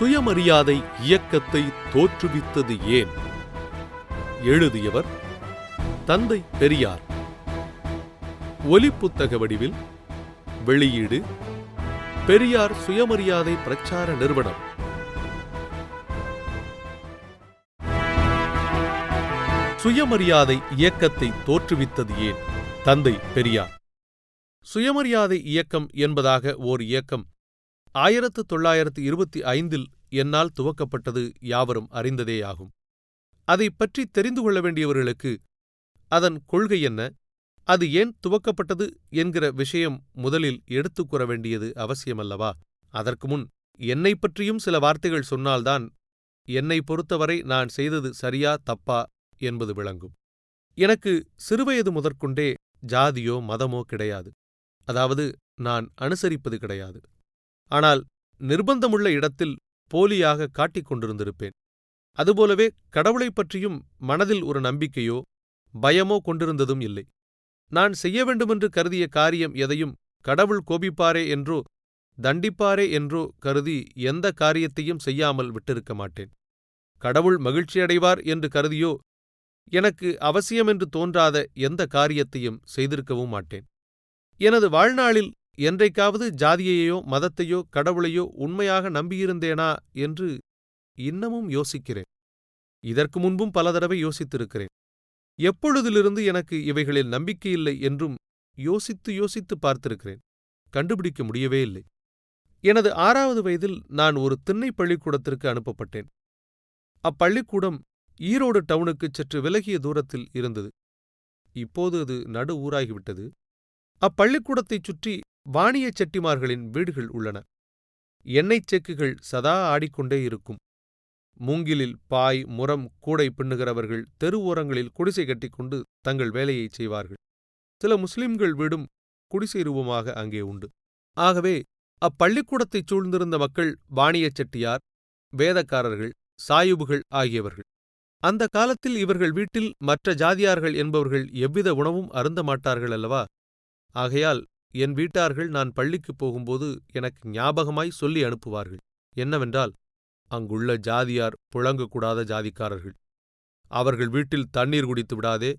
சுயமரியாதை இயக்கத்தை தோற்றுவித்தது ஏன்? எழுதியவர் தந்தை பெரியார். ஒலிப்புத்தக வடிவில். வெளியீடு பெரியார் சுயமரியாதை பிரச்சார நிறுவனம். சுயமரியாதை இயக்கத்தை தோற்றுவித்தது ஏன்? தந்தை பெரியார். சுயமரியாதை இயக்கம் என்பதாக ஓர் இயக்கம் 1925 என்னால் துவக்கப்பட்டது யாவரும் அறிந்ததேயாகும். அதைப் பற்றி தெரிந்து கொள்ள வேண்டியவர்களுக்கு அதன் கொள்கை என்ன, அது ஏன் துவக்கப்பட்டது என்கிற விஷயம் முதலில் எடுத்துக் கூற வேண்டியது அவசியமல்லவா? அதற்கு முன் என்னைப் பற்றியும் சில வார்த்தைகள் சொன்னால்தான் என்னை பொறுத்தவரை நான் செய்தது சரியா தப்பா என்பது விளங்கும். எனக்கு சிறுவயது முதற்கொண்டே ஜாதியோ மதமோ கிடையாது. அதாவது நான் அனுசரிப்பது கிடையாது. ஆனால் நிர்பந்தமுள்ள இடத்தில் போலியாக காட்டிக் கொண்டிருந்திருப்பேன். அதுபோலவே கடவுளைப் பற்றியும் மனதில் ஒரு நம்பிக்கையோ பயமோ கொண்டிருந்ததும் இல்லை. நான் செய்ய வேண்டுமென்று கருதிய காரியம் எதையும் கடவுள் கோபிப்பாரே என்றோ தண்டிப்பாரே என்றோ கருதி எந்த காரியத்தையும் செய்யாமல் விட்டிருக்க மாட்டேன். கடவுள் மகிழ்ச்சியடைவார் என்று கருதியோ எனக்கு அவசியமென்று தோன்றாத எந்த காரியத்தையும் செய்திருக்கவும் மாட்டேன். எனது வாழ்நாளில் என்றைக்காவது ஜாதியையோ மதத்தையோ கடவுளையோ உண்மையாக நம்பியிருந்தேனா என்று இன்னமும் யோசிக்கிறேன். இதற்கு முன்பும் பல தடவை யோசித்திருக்கிறேன். எப்பொழுதிலிருந்து எனக்கு இவைகளில் நம்பிக்கையில்லை என்றும் யோசித்து யோசித்து பார்த்திருக்கிறேன். கண்டுபிடிக்க முடியவே இல்லை. எனது 6வது வயதில் நான் ஒரு திண்ணை பள்ளிக்கூடத்திற்கு அனுப்பப்பட்டேன். அப்பள்ளிக்கூடம் ஈரோடு டவுனுக்கு சற்று விலகிய தூரத்தில் இருந்தது. இப்போது அது நடு ஊராகிவிட்டது. அப்பள்ளிக்கூடத்தைச் சுற்றி வாணிய செட்டிமார்களின் வீடுகள் உள்ளன. எண்ணெய்ச் செக்குகள் சதா ஆடிக்கொண்டே இருக்கும். மூங்கிலில் பாய் முரம் கூடை பின்னுகிறவர்கள் தெரு ஓரங்களில் குடிசை கட்டிக்கொண்டு தங்கள் வேலையைச் செய்வார்கள். சில முஸ்லிம்கள் வீடும் குடிசை ரூபமாக அங்கே உண்டு. ஆகவே அப்பள்ளிக்கூடத்தைச் சூழ்ந்திருந்த மக்கள் வாணியச் செட்டியார், வேதக்காரர்கள், சாயுபுகள் ஆகியவர்கள். அந்த காலத்தில் இவர்கள் வீட்டில் மற்ற ஜாதியார்கள் என்பவர்கள் எவ்வித உணவும் அருந்த மாட்டார்கள் அல்லவா? ஆகையால் என் வீட்டார்கள் நான் பள்ளிக்குப் போகும்போது எனக்கு ஞாபகமாய் சொல்லி அனுப்புவார்கள். என்னவென்றால், அங்குள்ள ஜாதியார் புழங்கக்கூடாத ஜாதிக்காரர்கள். அவர்கள் வீட்டில் தண்ணீர் குடித்து விடாதே,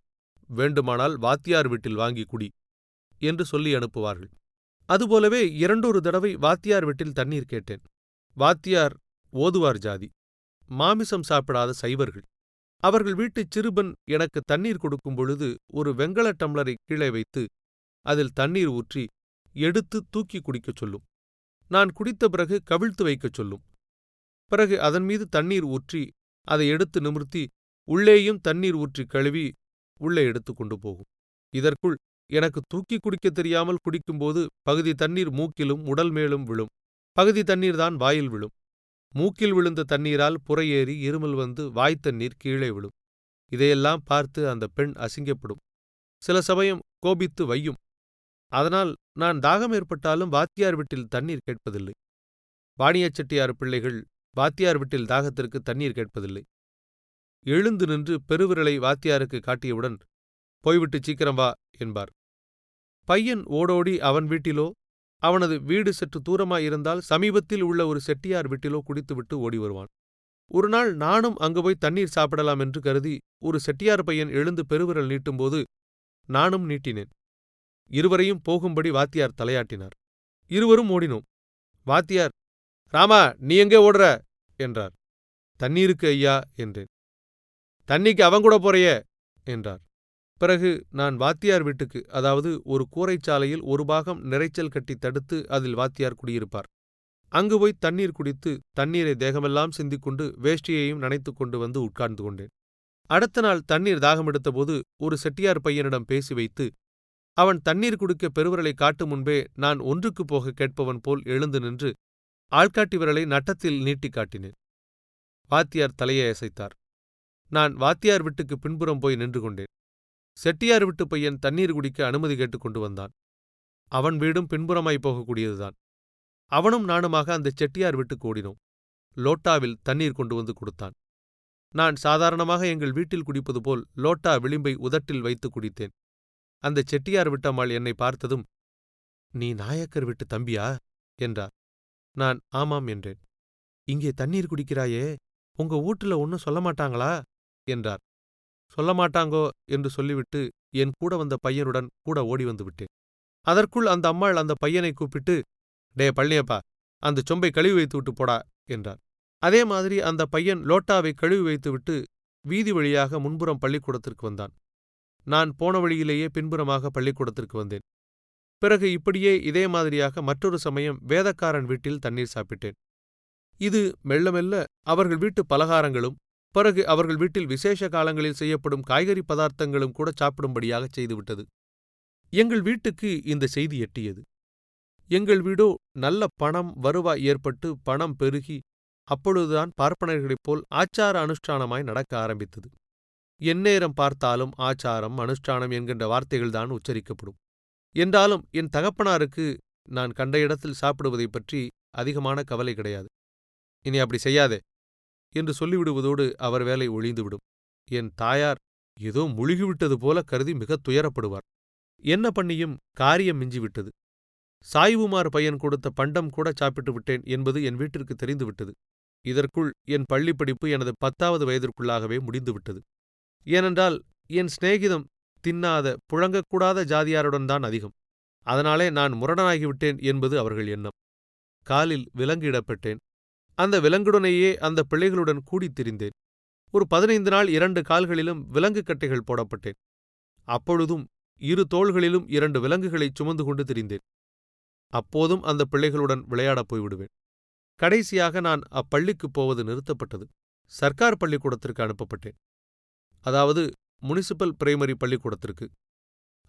வேண்டுமானால் வாத்தியார் வீட்டில் வாங்கி குடி என்று சொல்லி அனுப்புவார்கள். அதுபோலவே 2 தடவை வாத்தியார் வீட்டில் தண்ணீர் கேட்டேன். வாத்தியார் ஓதுவார் ஜாதி, மாமிசம் சாப்பிடாத சைவர்கள். அவர்கள் வீட்டுச் சிறுபன் எனக்கு தண்ணீர் கொடுக்கும் பொழுது ஒரு வெண்கல டம்ளரை கீழே வைத்து அதில் தண்ணீர் ஊற்றி எடுத்து தூக்கி குடிக்கச் சொல்லும். நான் குடித்த பிறகு கவிழ்த்து வைக்கச் சொல்லும். பிறகு அதன் மீது தண்ணீர் ஊற்றி அதை எடுத்து நிமிர்த்தி உள்ளேயும் தண்ணீர் ஊற்றி கழுவி உள்ளே எடுத்து கொண்டு போகும். இதற்குள் எனக்கு தூக்கி குடிக்கத் தெரியாமல் குடிக்கும்போது பகுதி தண்ணீர் மூக்கிலும் உடல் மேலும் விழும், பகுதி தண்ணீர்தான் வாயில் விழும். மூக்கில் விழுந்த தண்ணீரால் புறையேறி இருமல் வந்து வாய்த்தண்ணீர் கீழே விழும். இதையெல்லாம் பார்த்து அந்த பெண் அசிங்கப்படும். சில சமயம் கோபித்து வையும். அதனால் நான் தாகம் ஏற்பட்டாலும் வாத்தியார் வீட்டில் தண்ணீர் கேட்பதில்லை. வாணியச் செட்டியார் பிள்ளைகள் வாத்தியார் வீட்டில் தாகத்திற்கு தண்ணீர் கேட்பதில்லை. எழுந்து நின்று பெருவிரலை வாத்தியாருக்கு காட்டியவுடன், போய்விட்டு சீக்கிரம் வா என்பார். பையன் ஓடோடி அவன் வீட்டிலோ, அவனது வீடு சற்று தூரமாயிருந்தால் சமீபத்தில் உள்ள ஒரு செட்டியார் வீட்டிலோ குடித்துவிட்டு ஓடி வருவான். ஒரு நாள் நானும் அங்கு போய் தண்ணீர் சாப்பிடலாம் என்று கருதி ஒரு செட்டியார் பையன் எழுந்து பெருவிரல் நீட்டும்போது நானும் நீட்டினேன். இருவரையும் போகும்படி வாத்தியார் தலையாட்டினார். இருவரும் ஓடினோம். வாத்தியார், ராமா, நீ எங்கே ஓடுற என்றார். தண்ணீருக்கு ஐயா என்றேன். தண்ணிக்கு அவங்கூட போறையே என்றார். பிறகு நான் வாத்தியார் வீட்டுக்கு, அதாவது ஒரு கூரைச்சாலையில் ஒரு பாகம் நிறைச்சல் கட்டி தடுத்து அதில் வாத்தியார் குடியிருப்பார். அங்கு போய் தண்ணீர் குடித்து தண்ணீரை தேகமெல்லாம் சிந்திக்கொண்டு வேஷ்டியையும் நனைத்துக் கொண்டு வந்து உட்கார்ந்து கொண்டேன். அடுத்த நாள் தண்ணீர் தாகமெடுத்தபோது ஒரு செட்டியார் பையனிடம் பேசி வைத்து அவன் தண்ணீர் குடிக்க பெருவிரலை காட்டும் முன்பே நான் ஒன்றுக்கு போக கேட்பவன் போல் எழுந்து நின்று ஆள்காட்டி விரலை நட்டத்தில் நீட்டிக் காட்டினேன். வாத்தியார் தலையை அசைத்தார். நான் வாத்தியார் வீட்டுக்கு பின்புறம் போய் நின்று கொண்டேன். செட்டியார் வீட்டு பையன் தண்ணீர் குடிக்க அனுமதி கேட்டுக் கொண்டு வந்தான். அவன் வீடும் பின்புறமாய் போகக்கூடியதுதான். அவனும் நானுமாக அந்த செட்டியார் வீட்டுக்கு ஓடினோம். லோட்டாவில் தண்ணீர் கொண்டு வந்து கொடுத்தான். நான் சாதாரணமாக எங்கள் வீட்டில் குடிப்பது போல் லோட்டா விளிம்பை உதட்டில் வைத்து குடித்தேன். அந்த செட்டியார் விட்டம்மாள் என்னை பார்த்ததும், நீ நாயக்கர் வீட்டு தம்பியா என்றார். நான் ஆமாம் என்றேன். "இங்கே தண்ணீர் குடிக்கிறாயே, உங்க வூட்டுல ஒன்னும் சொல்ல மாட்டாங்களா?" என்றார். "சொல்ல மாட்டாங்கோ" என்று சொல்லிவிட்டு என் கூட வந்த பையனுடன் கூட ஓடி வந்து விட்டேன். அதற்குள் அந்த அம்மாள் அந்த பையனை கூப்பிட்டு, "டே பழனியப்பா, அந்த சொம்பை கழுவி வைத்து விட்டு போடா" என்றார். அதே மாதிரி அந்த பையன் லோட்டாவை கழுவி வைத்துவிட்டு வீதி வழியாக முன்புறம் பள்ளிக்கூடத்திற்கு வந்தான். நான் போன வழியிலேயே பின்புறமாக பள்ளிக்கூடத்திற்கு வந்தேன். பிறகு இப்படியே இதே மாதிரியாக மற்றொரு சமயம் வேதக்காரன் வீட்டில் தண்ணீர் சாப்பிட்டேன். இது மெல்ல மெல்ல அவர்கள் வீட்டு பலகாரங்களும், பிறகு அவர்கள் வீட்டில் விசேஷ காலங்களில் செய்யப்படும் காய்கறி பதார்த்தங்களும் கூட சாப்பிடும்படியாகச் செய்துவிட்டது. எங்கள் வீட்டுக்கு இந்த செய்தி எட்டியது. எங்கள் வீடோ நல்ல பணம் வருவாய் ஏற்பட்டு பணம் பெருகி அப்பொழுதுதான் பார்ப்பனர்களைப் போல் ஆச்சார அனுஷ்டானமாய் நடக்க ஆரம்பித்தது. எந்நேரம் பார்த்தாலும் ஆச்சாரம் அனுஷ்டானம் என்கின்ற வார்த்தைகள்தான் உச்சரிக்கப்படும். என்றாலும் என் தகப்பனாருக்கு நான் கண்ட இடத்தில் சாப்பிடுவதைப் பற்றி அதிகமான கவலை கிடையாது. "இனி அப்படி செய்யாதே" என்று சொல்லிவிடுவதோடு அவர் வேலை ஒழிந்துவிடும். என் தாயார் ஏதோ முழுகிவிட்டது போல கருதி மிகத் துயரப்படுவார். என்ன பண்ணியும் காரியம் மிஞ்சிவிட்டது. சாய்வுமார் பையன் கொடுத்த பண்டம் கூட சாப்பிட்டு விட்டேன் என்பது என் வீட்டிற்கு தெரிந்துவிட்டது. இதற்குள் என் பள்ளி படிப்பு எனது 10வது வயதிற்குள்ளாகவே முடிந்துவிட்டது. ஏனென்றால் என் சிநேகிதம் தின்னாத புழங்கக்கூடாத ஜாதியாருடன் தான் அதிகம். அதனாலே நான் முரணாகிவிட்டேன் என்பது அவர்கள் எண்ணம். காலில் விலங்கு இடப்பட்டேன். அந்த விலங்குடனேயே அந்த பிள்ளைகளுடன் கூடித் திரிந்தேன். ஒரு 15 நாள் 2 கால்களிலும் விலங்கு கட்டைகள் போடப்பட்டேன். அப்பொழுதும் 2 தோள்களிலும் 2 விலங்குகளைச் சுமந்து கொண்டு திரிந்தேன். அப்போதும் அந்த பிள்ளைகளுடன் விளையாடப் போய்விடுவேன். கடைசியாக நான் அப்பள்ளிக்குப் போவது நிறுத்தப்பட்டது. சர்க்கார் பள்ளிக்கூடத்திற்கு அனுப்பப்பட்டேன். அதாவது முனிசிபல் பிரைமரி பள்ளிக்கூடத்திற்கு.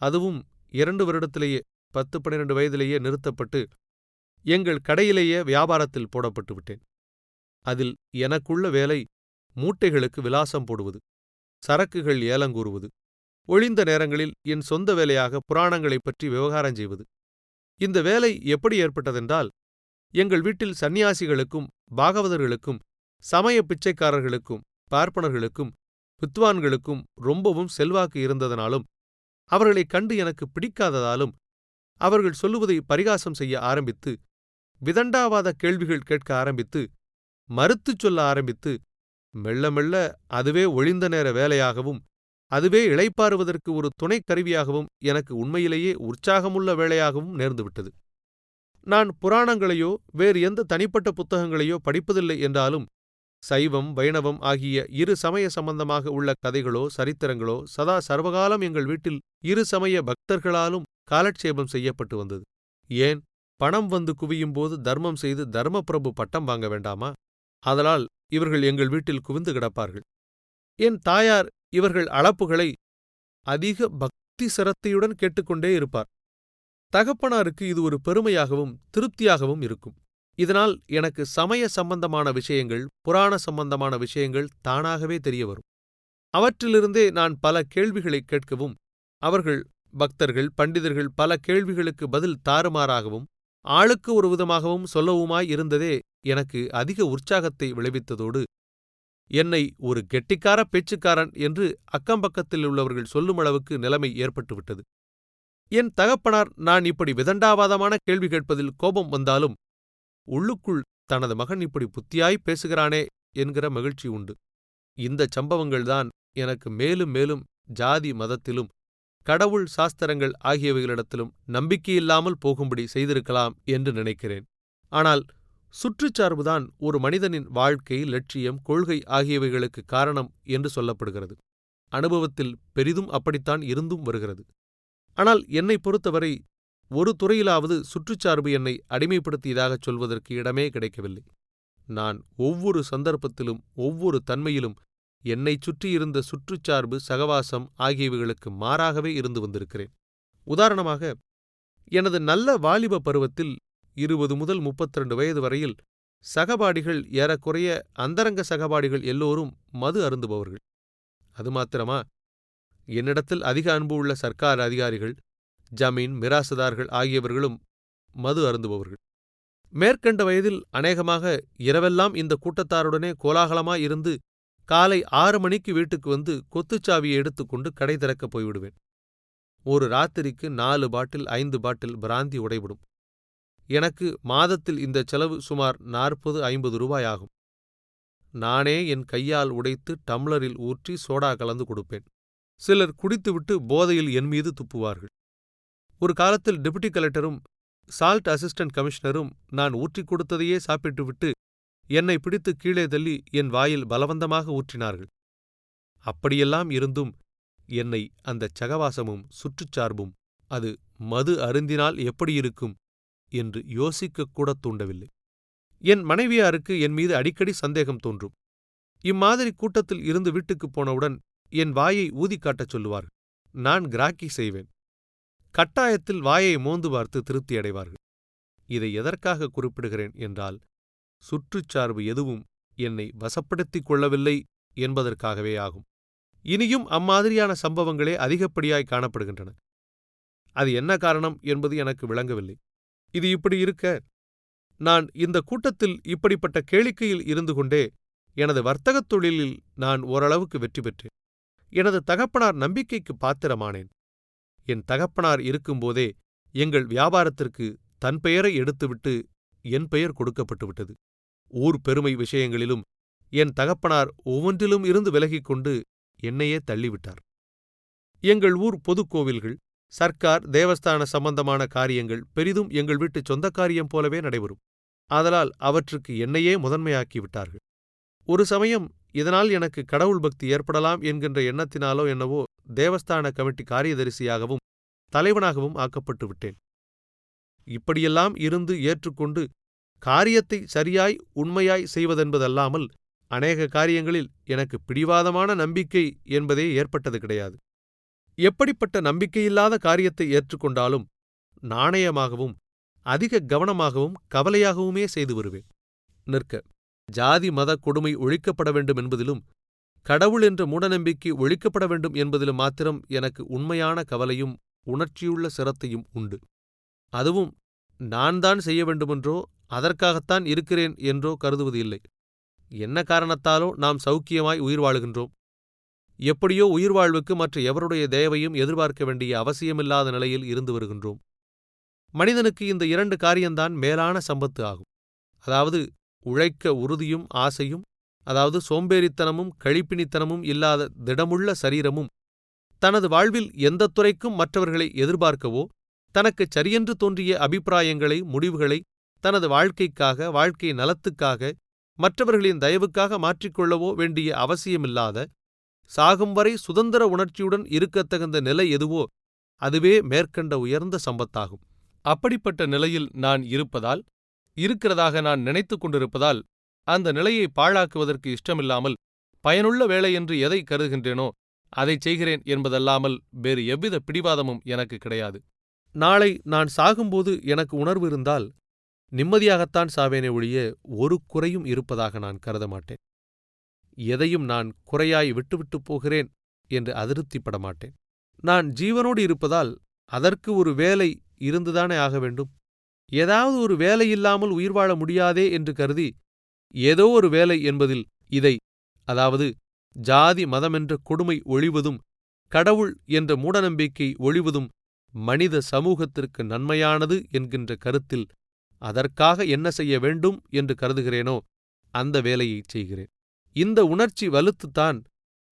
அதுவும் 2 வருடத்திலேயே 10-12 வயதிலேயே நிறுத்தப்பட்டு எங்கள் கடையிலேயே வியாபாரத்தில் போடப்பட்டு விட்டேன். அதில் எனக்குள்ள வேலை மூட்டைகளுக்கு விலாசம் போடுவது, சரக்குகள் ஏலங்கூறுவது, ஒழிந்த நேரங்களில் என் சொந்த வேலையாக புராணங்களைப் பற்றி விவகாரம் செய்வது. இந்த வேலை எப்படி ஏற்பட்டதென்றால், எங்கள் வீட்டில் சந்நியாசிகளுக்கும் பாகவதர்களுக்கும் சமய பிச்சைக்காரர்களுக்கும் பார்ப்பனர்களுக்கும் வித்வான்களுக்கும் ரொம்பவும் செல்வாக்கு இருந்ததனாலும் அவர்களைக் கண்டு எனக்கு பிடிக்காததாலும் அவர்கள் சொல்லுவதை பரிகாசம் செய்ய ஆரம்பித்து, விதண்டாவாத கேள்விகள் கேட்க ஆரம்பித்து, மறுத்துச் சொல்ல ஆரம்பித்து, மெல்ல மெல்ல அதுவே ஒழிந்த நேர வேலையாகவும் அதுவே இளைப்பாறுவதற்கு ஒரு துணைக் கருவியாகவும் எனக்கு உண்மையிலேயே உற்சாகமுள்ள வேலையாகவும் நேர்ந்துவிட்டது. நான் புராணங்களையோ வேறு எந்த தனிப்பட்ட புத்தகங்களையோ படிப்பதில்லை என்றாலும் சைவம் வைணவம் ஆகிய 2 சமய சம்பந்தமாக உள்ள கதைகளோ சரித்திரங்களோ சதா சர்வகாலம் எங்கள் வீட்டில் 2 சமய பக்தர்களாலும் காலட்சேபம் செய்யப்பட்டு வந்தது. ஏன், பணம் வந்து குவியும்போது தர்மம் செய்து தர்மபிரபு பட்டம் வாங்க வேண்டாமா? ஆதலால் இவர்கள் எங்கள் வீட்டில் குவிந்து கிடப்பார்கள். என் தாயார் இவர்கள் அளப்புகளை அதிக பக்தி சிரத்தையுடன் கேட்டுக்கொண்டே இருப்பார். தகப்பனாருக்கு இது ஒரு பெருமையாகவும் திருப்தியாகவும் இருக்கும். இதனால் எனக்கு சமய சம்பந்தமான விஷயங்கள், புராண சம்பந்தமான விஷயங்கள் தானாகவே தெரிய வரும். அவற்றிலிருந்தே நான் பல கேள்விகளைக் கேட்கவும், அவர்கள் பக்தர்கள் பண்டிதர்கள் பல கேள்விகளுக்கு பதில் தாறுமாறாகவும் ஆளுக்கு ஒரு விதமாகவும் சொல்லவுமாய் இருந்ததே எனக்கு அதிக உற்சாகத்தை விளைவித்ததோடு, என்னை ஒரு கெட்டிக்கார பேச்சுக்காரன் என்று அக்கம்பக்கத்தில் உள்ளவர்கள் சொல்லுமளவுக்கு நிலைமை ஏற்பட்டுவிட்டது. என் தகப்பனார் நான் இப்படி விதண்டாவாதமான கேள்வி கேட்பதில் கோபம் வந்தாலும் உள்ளுக்குள் தனது மகன் இப்படி புத்தியாய் பேசுகிறானே என்கிற மகிழ்ச்சி உண்டு. இந்தச் சம்பவங்கள்தான் எனக்கு மேலும் மேலும் ஜாதி மதத்திலும் கடவுள் சாஸ்திரங்கள் ஆகியவைகளிடத்திலும் நம்பிக்கையில்லாமல் போகும்படி செய்திருக்கலாம் என்று நினைக்கிறேன். ஆனால் சுற்றுச்சார்புதான் ஒரு மனிதனின் வாழ்க்கை, லட்சியம், கொள்கை ஆகியவைகளுக்கு காரணம் என்று சொல்லப்படுகிறது. அனுபவத்தில் பெரிதும் அப்படித்தான் இருந்தும் வருகிறது. ஆனால் என்னை பொறுத்தவரை ஒரு துறையிலாவது சுற்றுச்சார்பு என்னை அடிமைப்படுத்தியதாகச் சொல்வதற்கு இடமே கிடைக்கவில்லை. நான் ஒவ்வொரு சந்தர்ப்பத்திலும் ஒவ்வொரு தன்மையிலும் என்னைச் சுற்றியிருந்த சுற்றுச்சார்பு சகவாசம் ஆகியவைகளுக்கு மாறாகவே இருந்து வந்திருக்கிறேன். உதாரணமாக, எனது நல்ல வாலிப பருவத்தில் 20 முதல் 32 வயது வரையில் சகபாடிகள் ஏறக்குறைய அந்தரங்க சகபாடிகள் எல்லோரும் மது அருந்துபவர்கள். அது மாத்திரமா, என்னிடத்தில் அதிக அன்பு உள்ள சர்க்கார் அதிகாரிகள், ஜமீன் மிராசுதார்கள் ஆகியவர்களும் மது அருந்துபவர்கள். மேற்கண்ட வயதில் அநேகமாக இரவெல்லாம் இந்த கூட்டத்தாருடனே கோலாகலமாயிருந்து காலை 6 மணிக்கு வீட்டுக்கு வந்து கொத்துச்சாவியை எடுத்துக்கொண்டு கடை திறக்கப் போய்விடுவேன். ஒரு ராத்திரிக்கு 4 பாட்டில் 5 பாட்டில் பிராந்தி உடைவிடும். எனக்கு மாதத்தில் இந்த செலவு சுமார் 40-50 ரூபாய் ஆகும். நானே என் கையால் உடைத்து டம்ளரில் ஊற்றி சோடா கலந்து கொடுப்பேன். சிலர் குடித்துவிட்டு போதையில் என் மீது துப்புவார்கள். ஒரு காலத்தில் டெபுட்டி கலெக்டரும் சால்ட் அசிஸ்டன்ட் கமிஷனரும் நான் ஊற்றிக் கொடுத்ததையே சாப்பிட்டுவிட்டு என்னை பிடித்து கீழே தள்ளி என் வாயில் பலவந்தமாக ஊற்றினார்கள். அப்படியெல்லாம் இருந்தும் என்னை அந்தச் சகவாசமும் சுற்றுச்சார்பும் அது மது அருந்தினால் எப்படியிருக்கும் என்று யோசிக்கக்கூடத் தூண்டவில்லை. என் மனைவியாருக்கு என் மீது அடிக்கடி சந்தேகம் தோன்றும். இம்மாதிரி கூட்டத்தில் இருந்து வீட்டுக்குப் போனவுடன் என் வாயை ஊதிக் காட்டச் சொல்லுவார்கள். நான் கிராக்கி செய்வேன். கட்டாயத்தில் வாயை மோந்து பார்த்து திருப்தியடைவார்கள். இதை எதற்காக குறிப்பிடுகிறேன் என்றால், சுற்றுச்சார்பு எதுவும் என்னை வசப்படுத்திக் கொள்ளவில்லை என்பதற்காகவே ஆகும். இனியும் அம்மாதிரியான சம்பவங்களே அதிகப்படியாய் காணப்படுகின்றன. அது என்ன காரணம் என்பது எனக்கு விளங்கவில்லை. இது இப்படி இருக்க, நான் இந்த கூட்டத்தில் இப்படிப்பட்ட கேளிக்கையில் இருந்து கொண்டே எனது வர்த்தகத் தொழிலில் நான் ஓரளவுக்கு வெற்றி பெற்றேன். எனது தகப்பனார் நம்பிக்கைக்கு பாத்திரமானேன். என் தகப்பனார் இருக்கும்போதே எங்கள் வியாபாரத்திற்கு தன் பெயரை எடுத்துவிட்டு என் பெயர் கொடுக்கப்பட்டுவிட்டது. ஊர் பெருமை விஷயங்களிலும் என் தகப்பனார் ஒவ்வொன்றிலும் இருந்து விலகிக் கொண்டு என்னையே தள்ளிவிட்டார். எங்கள் ஊர் பொதுக்கோவில்கள், சர்க்கார், தேவஸ்தான சம்பந்தமான காரியங்கள் பெரிதும் எங்கள் வீட்டுச் சொந்த காரியம் போலவே நடைபெறும். ஆதலால் அவற்றுக்கு என்னையே முதன்மையாக்கிவிட்டார்கள். ஒரு சமயம் இதனால் எனக்கு கடவுள் பக்தி ஏற்படலாம் என்கின்ற எண்ணத்தினாலோ என்னவோ தேவஸ்தான கமிட்டி காரியதரிசியாகவும் தலைவனாகவும் ஆக்கப்பட்டு விட்டேன். இப்படியெல்லாம் இருந்து ஏற்றுக்கொண்டு காரியத்தை சரியாய் உண்மையாய் செய்வதென்பதல்லாமல் அநேக காரியங்களில் எனக்கு பிடிவாதமான நம்பிக்கை என்பதே ஏற்பட்டது கிடையாது. எப்படிப்பட்ட நம்பிக்கையில்லாத காரியத்தை ஏற்றுக்கொண்டாலும் நாணயமாகவும் அதிக கவனமாகவும் கவலையாகவுமே செய்து வருவேன். நிற்க ஜாதி மத கொடுமை ஒழிக்கப்பட வேண்டும் என்பதிலும் கடவுள் என்ற மூடநம்பிக்கை ஒழிக்கப்பட வேண்டும் என்பதிலும் மாத்திரம் எனக்கு உண்மையான கவலையும் உணர்ச்சியுள்ள சிரத்தையும் உண்டு. அதுவும் நான் தான் செய்ய வேண்டுமென்றோ அதற்காகத்தான் இருக்கிறேன் என்றோ கருதுவது இல்லை. என்ன காரணத்தாலோ நாம் சௌக்கியமாய் உயிர் வாழுகின்றோம். எப்படியோ உயிர் வாழ்வுக்கு மற்ற எவருடைய தயவையும் எதிர்பார்க்க வேண்டிய அவசியமில்லாத நிலையில் இருந்து வருகின்றோம். மனிதனுக்கு இந்த 2 காரியம்தான் மேலான சம்பத்து ஆகும். அதாவது உழைக்க உறுதியும் ஆசையும், அதாவது சோம்பேறித்தனமும் கழிப்பினித்தனமும் இல்லாத திடமுள்ள சரீரமும், தனது வாழ்வில் எந்தத் துறைக்கும் மற்றவர்களை எதிர்பார்க்கவோ தனக்குச் சரியென்று தோன்றிய அபிப்பிராயங்களை, முடிவுகளை தனது வாழ்க்கைக்காக, வாழ்க்கை நலத்துக்காக, மற்றவர்களின் தயவுக்காக மாற்றிக்கொள்ளவோ வேண்டிய அவசியமில்லாத, சாகும் வரை சுதந்திர உணர்ச்சியுடன் இருக்கத்தகுந்த நிலை எதுவோ அதுவே மேற்கண்ட உயர்ந்த சம்பத்தாகும். அப்படிப்பட்ட நிலையில் நான் இருப்பதால், இருக்கிறதாக நான் நினைத்துக் கொண்டிருப்பதால், அந்த நிலையை பாழாக்குவதற்கு இஷ்டமில்லாமல் பயனுள்ள வேலை என்று எதை கருதுகின்றேனோ அதைச் செய்கிறேன் என்பதல்லாமல் வேறு எவ்வித பிடிவாதமும் எனக்கு கிடையாது. நாளை நான் சாகும்போது எனக்கு உணர்வு இருந்தால் நிம்மதியாகத்தான் சாவேனே ஒழிய ஒரு குறையும் இருப்பதாக நான் கருத மாட்டேன். எதையும் நான் குறையாய் விட்டுவிட்டுப் போகிறேன் என்று அதிருப்திப்பட மாட்டேன். நான் ஜீவனோடு இருப்பதால் அதற்கு ஒரு வேலை இருந்துதானே ஆக வேண்டும். ஏதாவது ஒரு வேலை இல்லாமல் உயிர் வாழ முடியாதே என்று கருதி ஏதோ ஒரு வேலை என்பதில் இதை, அதாவது ஜாதி மதமென்ற கொடுமை ஒழிவதும் கடவுள் என்ற மூடநம்பிக்கை ஒழிவதும் மனித சமூகத்திற்கு நன்மையானது என்கின்ற கருத்தில் அதற்காக என்ன செய்ய வேண்டும் என்று கருதுகிறேனோ அந்த வேலையைச் செய்கிறேன். இந்த உணர்ச்சி வலுத்துத்தான்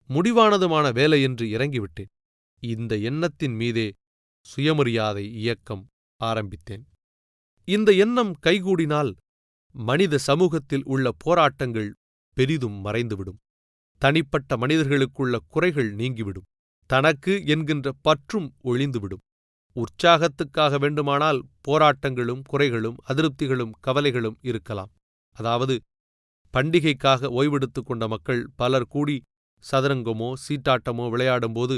முடிவானதுமான வேலை என்று இறங்கிவிட்டேன். இந்த எண்ணத்தின் மீதே சுயமரியாதை இயக்கம் ஆரம்பித்தேன். இந்த எண்ணம் கைகூடினால் மனித சமூகத்தில் உள்ள போராட்டங்கள் பெரிதும் மறைந்துவிடும். தனிப்பட்ட மனிதர்களுக்குள்ள குறைகள் நீங்கிவிடும். தனக்கு என்கின்ற பற்றும் ஒழிந்துவிடும். உற்சாகத்துக்காக வேண்டுமானால் போராட்டங்களும் குறைகளும் அதிருப்திகளும் கவலைகளும் இருக்கலாம். அதாவது பண்டிகைக்காக ஓய்வெடுத்துக் கொண்ட மக்கள் பலர் கூடி சதுரங்கமோ சீட்டாட்டமோ விளையாடும்போது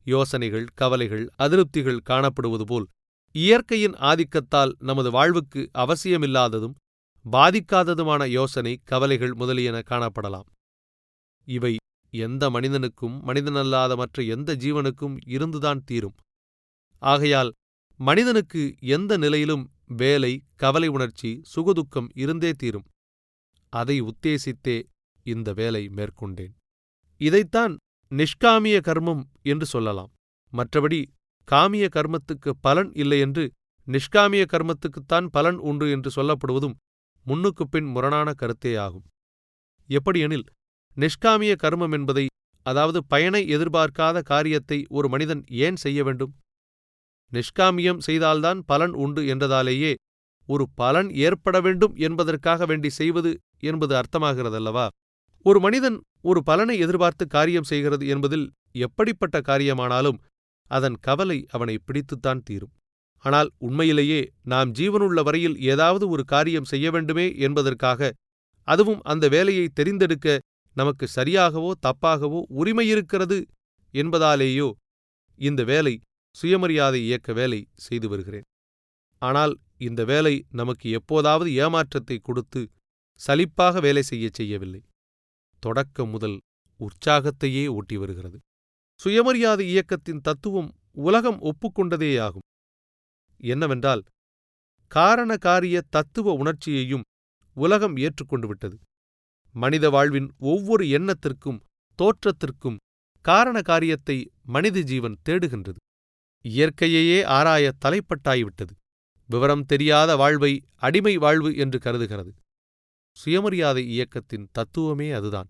யோசனைகள், கவலைகள், அதிருப்திகள் காணப்படுவது போல் இயற்கையின் ஆதிக்கத்தால் நமது வாழ்வுக்கு அவசியமில்லாததும் பாதிக்காததுமான யோசனை, கவலைகள் முதலியன காணப்படலாம். இவை எந்த மனிதனுக்கும் மனிதனல்லாத மற்ற எந்த ஜீவனுக்கும் இருந்துதான் தீரும். ஆகையால் மனிதனுக்கு எந்த நிலையிலும் வேலை, கவலை உணர்ச்சி, சுகதுக்கம் இருந்தே தீரும். அதை உத்தேசித்தே இந்த வேலை மேற்கொண்டேன். இதைத்தான் நிஷ்காமிய கர்மம் என்று சொல்லலாம். மற்றபடி காமிய கர்மத்துக்கு பலன் இல்லையென்று நிஷ்காமிய கர்மத்துக்குத்தான் பலன் உண்டு என்று சொல்லப்படுவதும் முன்னுக்குப் பின் முரணான கருத்தேயாகும். எப்படியெனில், நிஷ்காமிய கர்மம் என்பதை, அதாவது பயனை எதிர்பார்க்காத காரியத்தை ஒரு மனிதன் ஏன் செய்ய வேண்டும்? நிஷ்காமியம் செய்தால்தான் பலன் உண்டு என்றதாலேயே ஒரு பலன் ஏற்பட வேண்டும் என்பதற்காக வேண்டி செய்வது என்பது அர்த்தமாகிறதல்லவா? ஒரு மனிதன் ஒரு பலனை எதிர்பார்த்து காரியம் செய்கிறது என்பதில் எப்படிப்பட்ட காரியமானாலும் அதன் கவலை அவனை பிடித்துத்தான் தீரும். ஆனால் உண்மையிலேயே நாம் ஜீவனுள்ள வரையில் ஏதாவது ஒரு காரியம் செய்ய வேண்டுமே என்பதற்காக, அதுவும் அந்த வேலையை தெரிந்தெடுக்க நமக்கு சரியாகவோ தப்பாகவோ உரிமையிருக்கிறது என்பதாலேயோ இந்த வேலை சுயமரியாதை இயக்க வேலை செய்து வருகிறேன். ஆனால் இந்த வேலை நமக்கு எப்போதாவது ஏமாற்றத்தை கொடுத்து சலிப்பாக வேலை செய்யவில்லை. தொடக்கம் முதல் உற்சாகத்தையே ஊட்டி வருகிறது. சுயமரியாதை இயக்கத்தின் தத்துவம் உலகம் ஒப்புக்கொண்டதேயாகும். என்னவென்றால், காரண காரிய தத்துவ உணர்ச்சியையும் உலகம் ஏற்றுக்கொண்டு விட்டது. மனித வாழ்வின் ஒவ்வொரு எண்ணத்திற்கும் தோற்றத்திற்கும் காரண காரியத்தை மனித ஜீவன் தேடுகின்றது. இயற்கையையே ஆராய தலைப்பட்டாய்விட்டது. விவரம் தெரியாத வாழ்வை அடிமை வாழ்வு என்று கருதுகிறது. சுயமரியாதை இயக்கத்தின் தத்துவமே அதுதான்.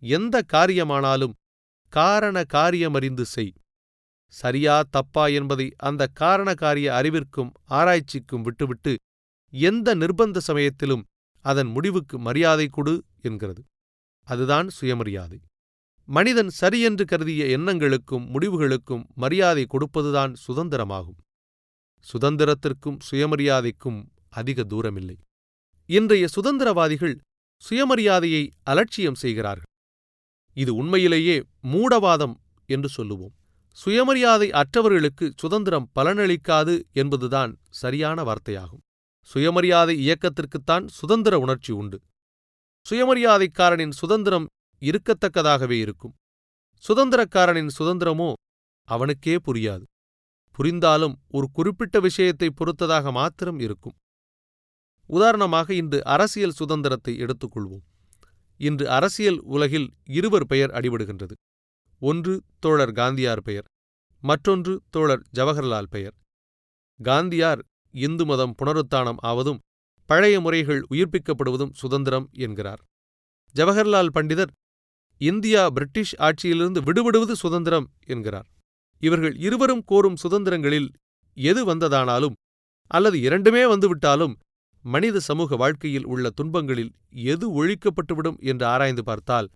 எந்த காரியமானாலும் காரண காரியமறிந்து செய். சரியா தப்பா என்பதை அந்த காரண காரிய அறிவிற்கும் ஆராய்ச்சிக்கும் விட்டுவிட்டு எந்த நிர்பந்த சமயத்திலும் அதன் முடிவுக்கு மரியாதை கொடு என்கிறது. அதுதான் சுயமரியாதை. மனிதன் சரியென்று கருதிய எண்ணங்களுக்கும் முடிவுகளுக்கும் மரியாதை கொடுப்பதுதான் சுதந்திரமாகும். சுதந்திரத்திற்கும் சுயமரியாதைக்கும் அதிக தூரமில்லை. இன்றைய சுதந்திரவாதிகள் சுயமரியாதையை அலட்சியம் செய்கிறார்கள். இது உண்மையிலேயே மூடவாதம் என்று சொல்லுவோம். சுயமரியாதை அற்றவர்களுக்கு சுதந்திரம் பலனளிக்காது என்பதுதான் சரியான வார்த்தையாகும். சுயமரியாதை இயக்கத்திற்குத்தான் சுதந்திர உணர்ச்சி உண்டு. சுயமரியாதைக்காரனின் சுதந்திரம் இருக்கத்தக்கதாகவே இருக்கும். சுதந்திரக்காரனின் சுதந்திரமோ அவனுக்கே புரியாது. புரிந்தாலும் ஒரு குறிப்பிட்ட விஷயத்தை பொறுத்ததாக மாத்திரம் இருக்கும். உதாரணமாக, இன்று அரசியல் சுதந்திரத்தை எடுத்துக்கொள்வோம். இன்று அரசியல் உலகில் இருவர் பெயர் அடிபடுகின்றது. ஒன்று தோழர் காந்தியார் பெயர், மற்றொன்று தோழர் ஜவஹர்லால் பெயர். காந்தியார் இந்து மதம் புனருத்தானம் ஆவதும் பழைய முறைகள் உயிர்ப்பிக்கப்படுவதும் சுதந்திரம் என்கிறார். ஜவஹர்லால் பண்டிதர் இந்தியா பிரிட்டிஷ் ஆட்சியிலிருந்து விடுபடுவது சுதந்திரம் என்கிறார். இவர்கள் இருவரும் கோரும் சுதந்திரங்களில் எது வந்ததானாலும் அல்லது இரண்டுமே வந்துவிட்டாலும் மனித சமூக வாழ்க்கையில் உள்ள துன்பங்களில் எது ஒழிக்கப்பட்டுவிடும் என்று ஆராய்ந்து பார்த்தால்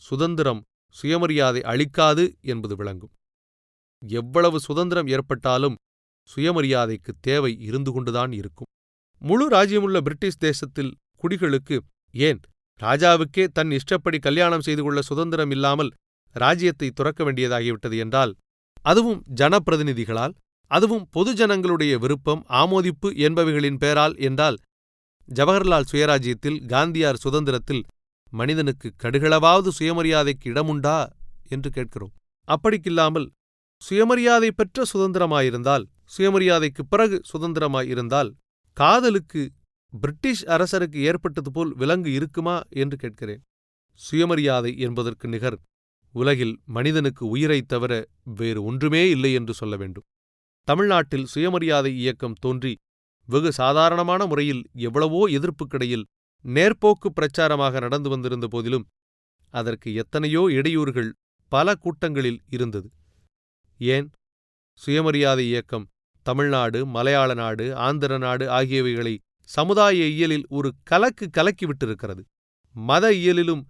சுதந்திரம் சுயமரியாதை அளிக்காது என்பது விளங்கும். எவ்வளவு சுதந்திரம் ஏற்பட்டாலும் சுயமரியாதைக்கு தேவை இருந்து கொண்டுதான் இருக்கும். முழு ராஜ்யமுள்ள பிரிட்டிஷ் தேசத்தில் குடிகளுக்கு, ஏன் ராஜாவுக்கே தன் இஷ்டப்படி கல்யாணம் செய்து கொள்ள சுதந்திரம் இல்லாமல் ராஜ்யத்தை துறக்க வேண்டியதாகிவிட்டது என்றால், அதுவும் ஜனப்பிரதிநிதிகளால், அதுவும் பொதுஜனங்களுடைய விருப்பம் ஆமோதிப்பு என்பவைகளின் பேரால் என்றால், ஜவஹர்லால் சுயராஜ்யத்தில் காந்தியார் சுதந்திரத்தில் மனிதனுக்கு கடுகளவாவது சுயமரியாதைக்கு இடமுண்டா என்று கேட்கிறோம். அப்படிக்கில்லாமல் சுயமரியாதை பெற்ற சுதந்திரமாயிருந்தால், சுயமரியாதைக்குப் பிறகு சுதந்திரமாயிருந்தால், காதலுக்கு பிரிட்டிஷ் அரசருக்கு ஏற்பட்டது போல் விலங்கு இருக்குமா என்று கேட்கிறேன். சுயமரியாதை என்பதற்கு நிகர் உலகில் மனிதனுக்கு உயிரைத் தவிர வேறு ஒன்றுமே இல்லை என்று சொல்ல வேண்டும். தமிழ்நாட்டில் சுயமரியாதை இயக்கம் தோன்றி வெகு சாதாரணமான முறையில் எவ்வளவோ எதிர்ப்புக்கிடையில் நேர்போக்கு பிரச்சாரமாக நடந்து வந்திருந்த போதிலும் அதற்கு எத்தனையோ இடையூறுகள் பல கூட்டங்களில் இருந்தது. ஏன், சுயமரியாதை இயக்கம் தமிழ்நாடு, மலையாள நாடு, ஆந்திர நாடு ஆகியவைகளை சமுதாய இயலில் ஒரு கலக்கிவிட்டிருக்கிறது. மத இயலிலும்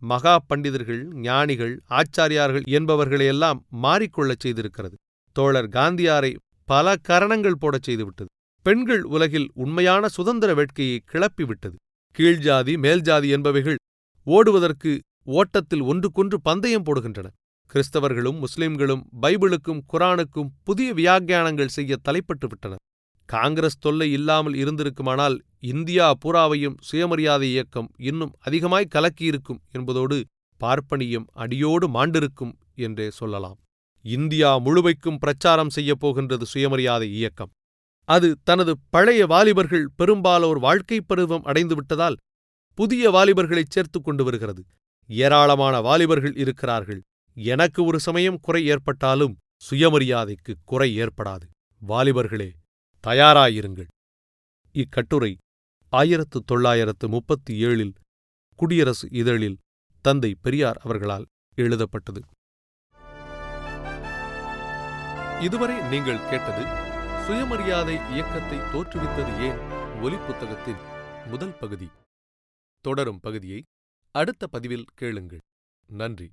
மகா பண்டிதர்கள், ஞானிகள், ஆச்சாரியார்கள் என்பவர்களையெல்லாம் மாறிக்கொள்ளச் செய்திருக்கிறது. தோழர் காந்தியாரை பல கரணங்கள் போடச் செய்துவிட்டது. பெண்கள் உலகில் உண்மையான சுதந்திர வேட்கையை கிளப்பிவிட்டது. கீழ்ஜாதி மேல்ஜாதி என்பவைகள் ஓடுவதற்கு ஓட்டத்தில் ஒன்றுக்கொன்று பந்தயம் போடுகின்றன. கிறிஸ்தவர்களும் முஸ்லிம்களும் பைபிளுக்கும் குரானுக்கும் புதிய வியாக்கியானங்கள் செய்ய தலைப்பட்டு விட்டனர். காங்கிரஸ் தொல்லை இல்லாமல் இருந்திருக்குமானால் இந்தியா பூராவையும் சுயமரியாதை இயக்கம் இன்னும் அதிகமாய் கலக்கியிருக்கும் என்பதோடு பார்ப்பனியம் அடியோடு மாண்டிருக்கும் என்றே சொல்லலாம். இந்தியா முழுமைக்கும் பிரச்சாரம் செய்யப் போகின்றது சுயமரியாதை இயக்கம். அது தனது பழைய வாலிபர்கள் பெரும்பாலோர் வாழ்க்கைப் பருவம் அடைந்துவிட்டதால் புதிய வாலிபர்களைச் சேர்த்துக் கொண்டு வருகிறது. ஏராளமான வாலிபர்கள் இருக்கிறார்கள். எனக்கு ஒரு சமயம் குறை ஏற்பட்டாலும் சுயமரியாதைக்கு குறை ஏற்படாது. வாலிபர்களே, தயாராயிருங்கள். இக்கட்டுரை 1937 குடியரசு இதழில் தந்தை பெரியார் அவர்களால் எழுதப்பட்டது. இதுவரை நீங்கள் கேட்டது சுயமரியாதை இயக்கத்தை தோற்றுவித்தது ஏன் ஒலிப்புத்தகத்தின் முதல் பகுதி. தொடரும் பகுதியை அடுத்த பதிவில் கேளுங்கள். நன்றி.